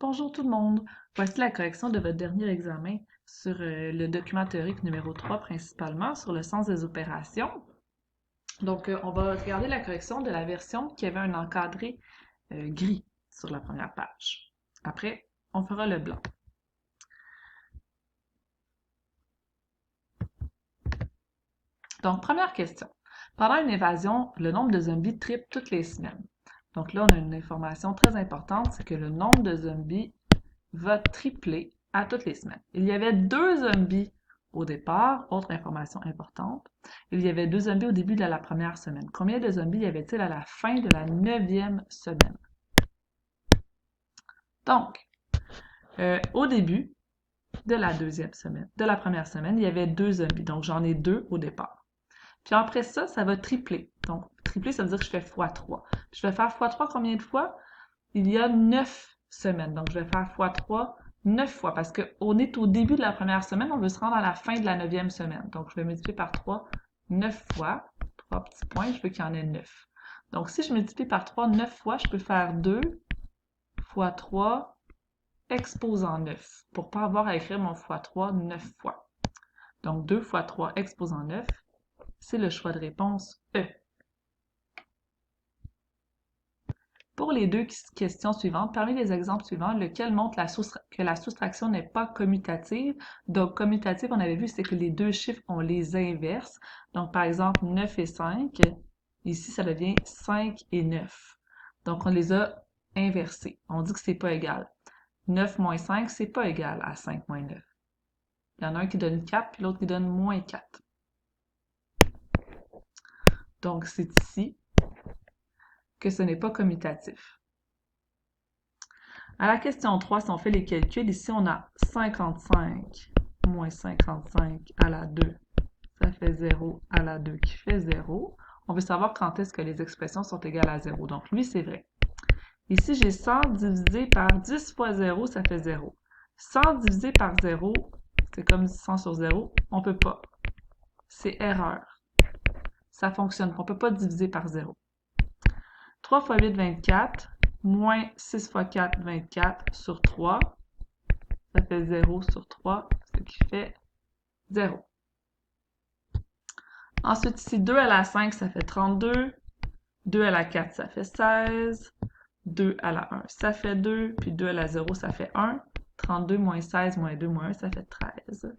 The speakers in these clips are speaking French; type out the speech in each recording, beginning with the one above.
Bonjour tout le monde. Voici la correction de votre dernier examen sur le document théorique numéro 3 principalement, sur le sens des opérations. Donc, on va regarder la correction de la version qui avait un encadré gris sur la première page. Après, on fera le blanc. Donc, première question. Pendant une évasion, le nombre de zombies triple toutes les semaines. Donc là, on a une information très importante, c'est que le nombre de zombies va tripler à toutes les semaines. Il y avait 2 zombies au départ, autre information importante. Il y avait 2 zombies au début de la première semaine. Combien de zombies y avait-il à la fin de la 9e semaine? Donc, au début de la première semaine, il y avait 2 zombies. Donc, j'en ai 2 au départ. Puis après ça, ça va tripler. Donc, tripler, ça veut dire que je fais x3. Je vais faire x3 combien de fois? Il y a 9 semaines. Donc, je vais faire x3 9 fois parce qu'on est au début de la première semaine, on veut se rendre à la fin de la 9e semaine. Donc, je vais multiplier par 3 9 fois. 3 petits points, je veux qu'il y en ait 9. Donc, si je multiplie par 3 9 fois, je peux faire 2 fois 3 exposant 9 pour ne pas avoir à écrire mon x3 9 fois. Donc, 2 fois 3 exposant 9, c'est le choix de réponse E. Pour les deux questions suivantes, parmi les exemples suivants, lequel montre que la soustraction n'est pas commutative? Donc, commutative, on avait vu, c'est que les deux chiffres, on les inverse. Donc, par exemple, 9 et 5, ici, ça devient 5 et 9. Donc, on les a inversés. On dit que c'est pas égal. 9 moins 5, c'est pas égal à 5 moins 9. Il y en a un qui donne 4, puis l'autre qui donne moins 4. Donc, c'est ici que ce n'est pas commutatif. À la question 3, si on fait les calculs, ici on a 55 moins 55 à la 2, ça fait 0 à la 2 qui fait 0. On veut savoir quand est-ce que les expressions sont égales à 0. Donc lui, c'est vrai. Ici, j'ai 100 divisé par 10 fois 0, ça fait 0. 100 divisé par 0, c'est comme 100 sur 0, on peut pas. C'est erreur. Ça fonctionne pas. On peut pas diviser par 0. 3 fois 8, 24. Moins 6 fois 4, 24 sur 3. Ça fait 0 sur 3, ce qui fait 0. Ensuite, ici, 2 à la 5, ça fait 32. 2 à la 4, ça fait 16. 2 à la 1, ça fait 2. Puis 2 à la 0, ça fait 1. 32 moins 16 moins 2 moins 1, ça fait 13.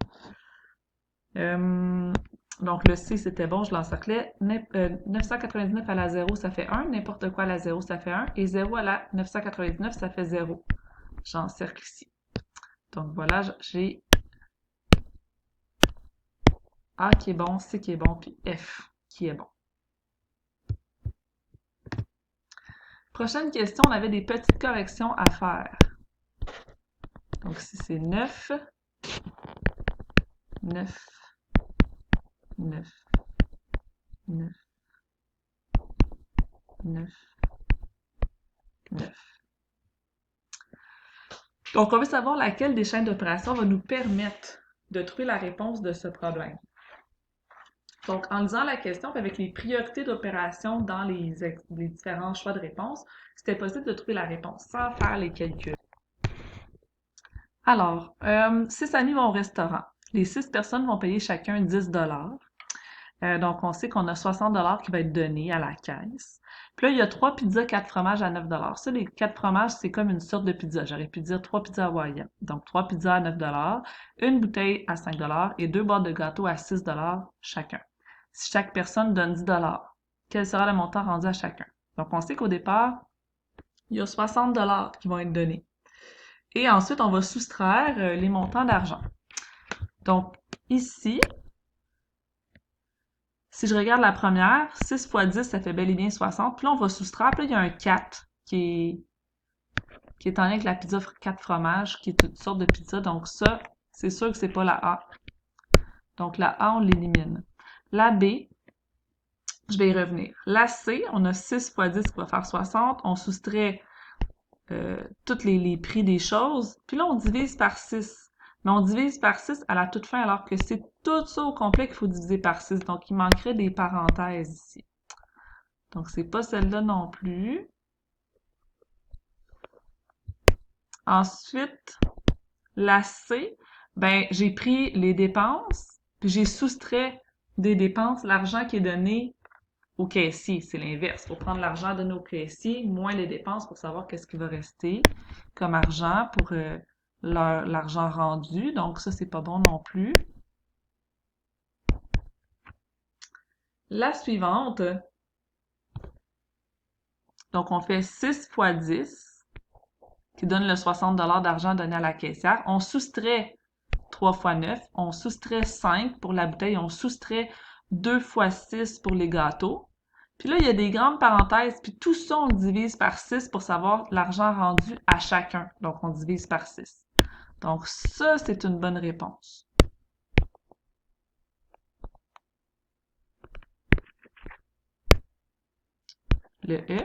Donc, le C, c'était bon, je l'encerclais. 999 à la 0, ça fait 1. N'importe quoi à la 0, ça fait 1. Et 0 à la 999, ça fait 0. J'encercle ici. Donc, voilà, j'ai A qui est bon, C qui est bon, puis F qui est bon. Prochaine question, on avait des petites corrections à faire. Donc, ici, c'est 9, 9, 9, 9, 9, 9. Donc, on veut savoir laquelle des chaînes d'opérations va nous permettre de trouver la réponse de ce problème. Donc, en lisant la question, avec les priorités d'opération dans les différents choix de réponse, c'était possible de trouver la réponse sans faire les calculs. Alors, 6 amis vont au restaurant. Les 6 personnes vont payer chacun 10 $. Donc, on sait qu'on a 60 $ qui va être donné à la caisse. Puis là, il y a 3 pizzas, 4 fromages à 9 $. Ça, les 4 fromages, c'est comme une sorte de pizza. J'aurais pu dire 3 pizzas hawaïennes. Donc, 3 pizzas à 9 $, une bouteille à 5 $ et 2 boîtes de gâteaux à 6 $ chacun. Si chaque personne donne 10 $, quel sera le montant rendu à chacun? Donc, on sait qu'au départ, il y a 60 $ qui vont être donnés. Et ensuite, on va soustraire les montants d'argent. Donc, ici, si je regarde la première, 6 fois 10, ça fait bel et bien 60. Puis là, on va soustraire. Puis là, il y a un 4 qui est en lien avec la pizza 4 fromages, qui est toutes sortes de pizza. Donc ça, c'est sûr que c'est pas la A. Donc la A, on l'élimine. La B, je vais y revenir. La C, on a 6 fois 10 qui va faire 60. On soustrait tous les prix des choses. Puis là, on divise par 6. Mais on divise par 6 à la toute fin, alors que c'est tout ça au complet qu'il faut diviser par 6. Donc, il manquerait des parenthèses ici. Donc, c'est pas celle-là non plus. Ensuite, la C, ben j'ai pris les dépenses, puis j'ai soustrait des dépenses l'argent qui est donné au caissier. C'est l'inverse. Il faut prendre l'argent donné au caissier, moins les dépenses pour savoir qu'est-ce qui va rester comme argent pour l'argent rendu. Donc ça, c'est pas bon non plus. La suivante, donc on fait 6 fois 10, qui donne le 60 $ d'argent donné à la caissière. On soustrait 3 fois 9, on soustrait 5 pour la bouteille, on soustrait 2 fois 6 pour les gâteaux. Puis là, il y a des grandes parenthèses, puis tout ça, on divise par 6 pour savoir l'argent rendu à chacun. Donc, on divise par 6. Donc, ça, c'est une bonne réponse. Le E.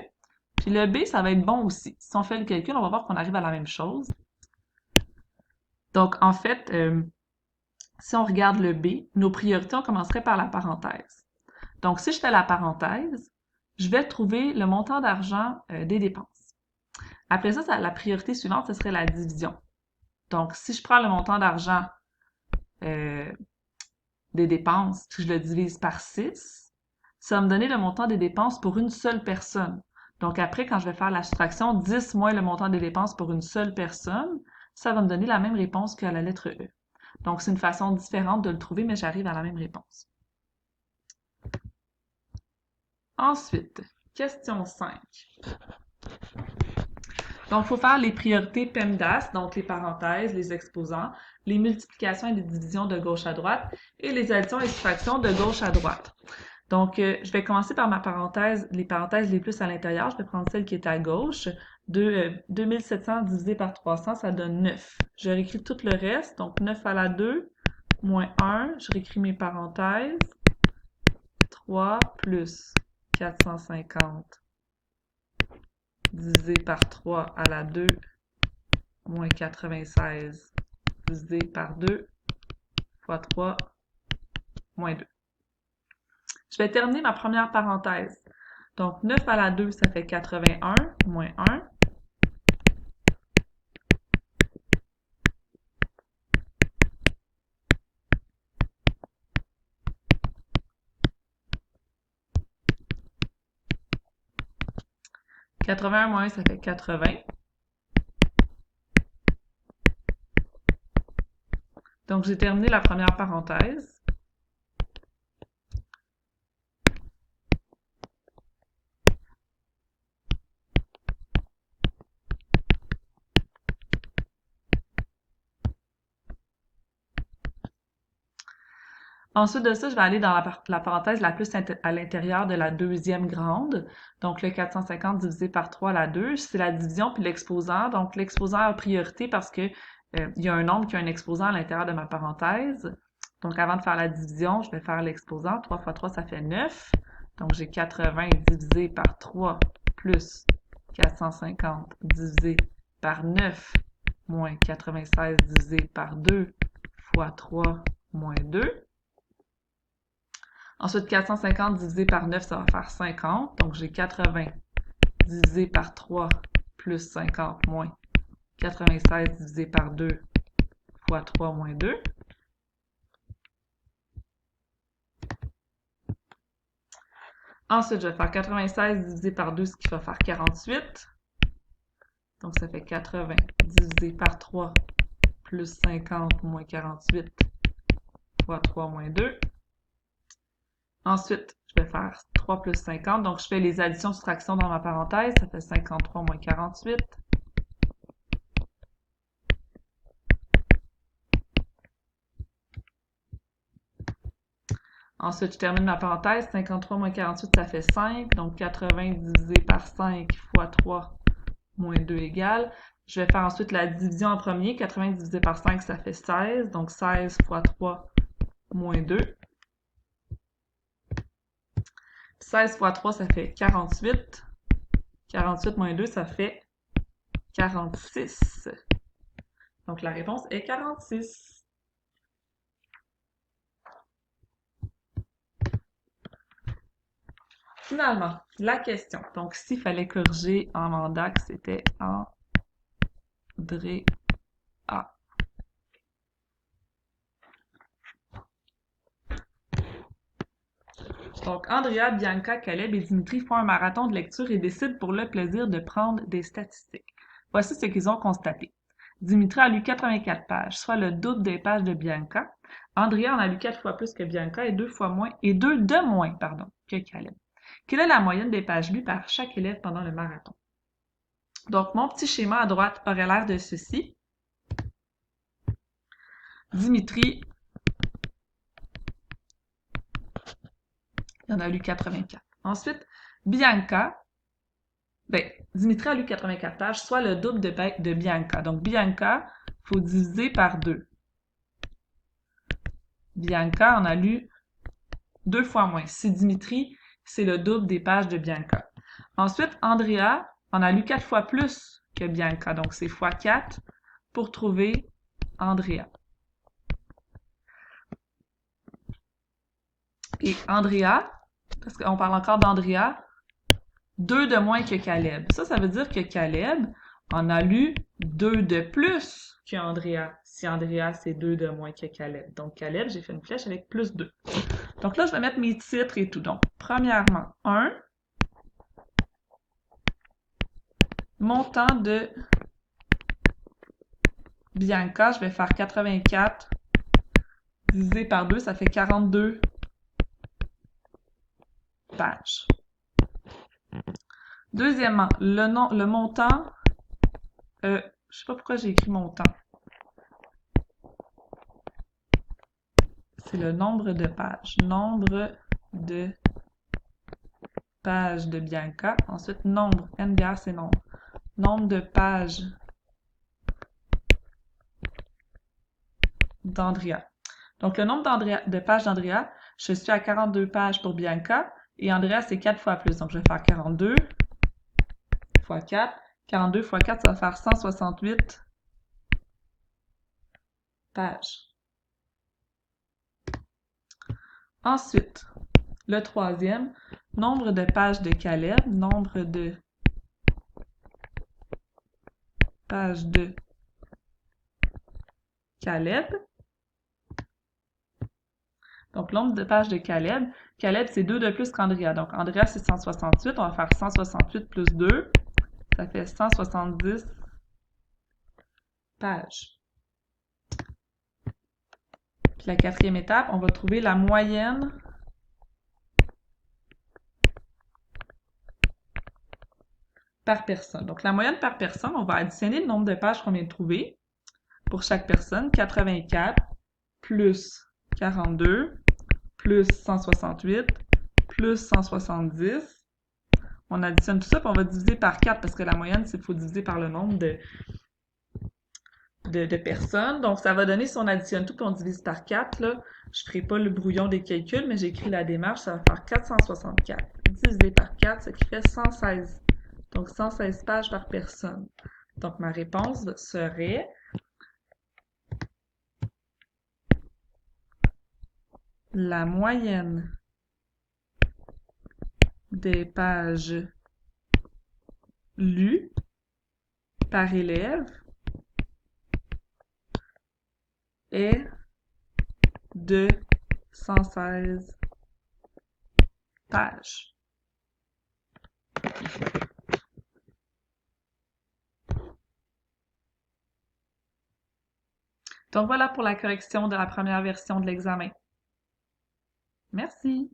Puis le B, ça va être bon aussi. Si on fait le calcul, on va voir qu'on arrive à la même chose. Donc, en fait, si on regarde le B, nos priorités, on commencerait par la parenthèse. Donc, si je fais la parenthèse, je vais trouver le montant d'argent des dépenses. Après ça, la priorité suivante, ce serait la division. Donc, si je prends le montant d'argent des dépenses, puis je le divise par 6, ça va me donner le montant des dépenses pour une seule personne. Donc, après, quand je vais faire la soustraction, 10 moins le montant des dépenses pour une seule personne, ça va me donner la même réponse qu'à la lettre E. Donc, c'est une façon différente de le trouver, mais j'arrive à la même réponse. Ensuite, question 5. Donc, il faut faire les priorités PEMDAS, donc les parenthèses, les exposants, les multiplications et les divisions de gauche à droite et les additions et soustractions de gauche à droite. Donc, je vais commencer par ma parenthèse, les parenthèses les plus à l'intérieur. Je vais prendre celle qui est à gauche. 2700 divisé par 300, ça donne 9. Je réécris tout le reste. Donc, 9 à la 2, moins 1. Je réécris mes parenthèses. 3 plus 450 divisé par 3 à la 2, moins 96 divisé par 2, fois 3, moins 2. Je vais terminer ma première parenthèse. Donc, 9 à la 2, ça fait 81, moins 1. « 81 moins 1, ça fait 80. Donc, j'ai terminé la première parenthèse. Ensuite de ça, je vais aller dans la parenthèse la plus à l'intérieur de la deuxième grande. Donc, le 450 divisé par 3 à la 2, c'est la division puis l'exposant. Donc, l'exposant a priorité parce que il y a un nombre qui a un exposant à l'intérieur de ma parenthèse. Donc, avant de faire la division, je vais faire l'exposant. 3 fois 3, ça fait 9. Donc, j'ai 80 divisé par 3 plus 450 divisé par 9 moins 96 divisé par 2 fois 3 moins 2. Ensuite, 450 divisé par 9, ça va faire 50. Donc, j'ai 80 divisé par 3 plus 50 moins 96 divisé par 2 fois 3 moins 2. Ensuite, je vais faire 96 divisé par 2, ce qui va faire 48. Donc, ça fait 80 divisé par 3 plus 50 moins 48 fois 3 moins 2. Ensuite, je vais faire 3 plus 50. Donc, je fais les additions soustractions dans ma parenthèse. Ça fait 53 moins 48. Ensuite, je termine ma parenthèse. 53 moins 48, ça fait 5. Donc, 80 divisé par 5 fois 3 moins 2 égale. Je vais faire ensuite la division en premier. 80 divisé par 5, ça fait 16. Donc, 16 fois 3 moins 2. 16 fois 3, ça fait 48. 48 moins 2, ça fait 46. Donc, la réponse est 46. Finalement, la question. Donc, s'il fallait corriger en mandat, c'était en Andrea. Donc, Andrea, Bianca, Caleb et Dimitri font un marathon de lecture et décident pour le plaisir de prendre des statistiques. Voici ce qu'ils ont constaté. Dimitri a lu 84 pages, soit le double des pages de Bianca. Andrea en a lu 4 fois plus que Bianca et 2 de moins, que Caleb. Quelle est la moyenne des pages lues par chaque élève pendant le marathon? Donc, mon petit schéma à droite aurait l'air de ceci. Dimitri, il en a lu 84. Ensuite, Bianca, Dimitri a lu 84 pages, soit le double de Bianca. Donc, Bianca, il faut diviser par 2. Bianca en a lu 2 fois moins. Si Dimitri, c'est le double des pages de Bianca. Ensuite, Andrea en a lu 4 fois plus que Bianca. Donc, c'est fois 4 pour trouver Andrea. Et Andrea, parce qu'on parle encore d'Andrea, 2 de moins que Caleb. Ça veut dire que Caleb en a lu 2 de plus que Andrea. Si Andrea, c'est 2 de moins que Caleb. Donc, Caleb, j'ai fait une flèche avec plus 2. Donc là, je vais mettre mes titres et tout. Donc, premièrement, 1. Montant de Bianca, je vais faire 84 divisé par 2, ça fait 42 pages. Deuxièmement, le montant, je sais pas pourquoi j'ai écrit montant. C'est le nombre de pages. Nombre de pages de Bianca. Ensuite, nombre. NBR, c'est nombre. Nombre de pages d'Andrea. Donc, le nombre de pages d'Andrea, je suis à 42 pages pour Bianca et Andrea, c'est 4 fois plus. Donc, je vais faire 42 fois 4. 42 fois 4, ça va faire 168 pages. Ensuite, le troisième, nombre de pages de Caleb. Nombre de pages de Caleb. Donc, nombre de pages de Caleb. Caleb, c'est 2 de plus qu'Andrea. Donc, Andrea, c'est 168. On va faire 168 plus 2. Ça fait 170 pages. Puis la quatrième étape, on va trouver la moyenne par personne. Donc, la moyenne par personne, on va additionner le nombre de pages qu'on vient de trouver pour chaque personne. 84 plus 42 plus 168 plus 170. On additionne tout ça, puis on va diviser par 4 parce que la moyenne, c'est qu'il faut diviser par le nombre de personnes. Donc, ça va donner, si on additionne tout puis on divise par 4, là, je ne ferai pas le brouillon des calculs, mais j'écris la démarche, ça va faire 464 divisé par 4, ce qui fait 116. Donc, 116 pages par personne. Donc, ma réponse serait la moyenne des pages lues par élève est de 116 pages. Donc voilà pour la correction de la première version de l'examen. Merci.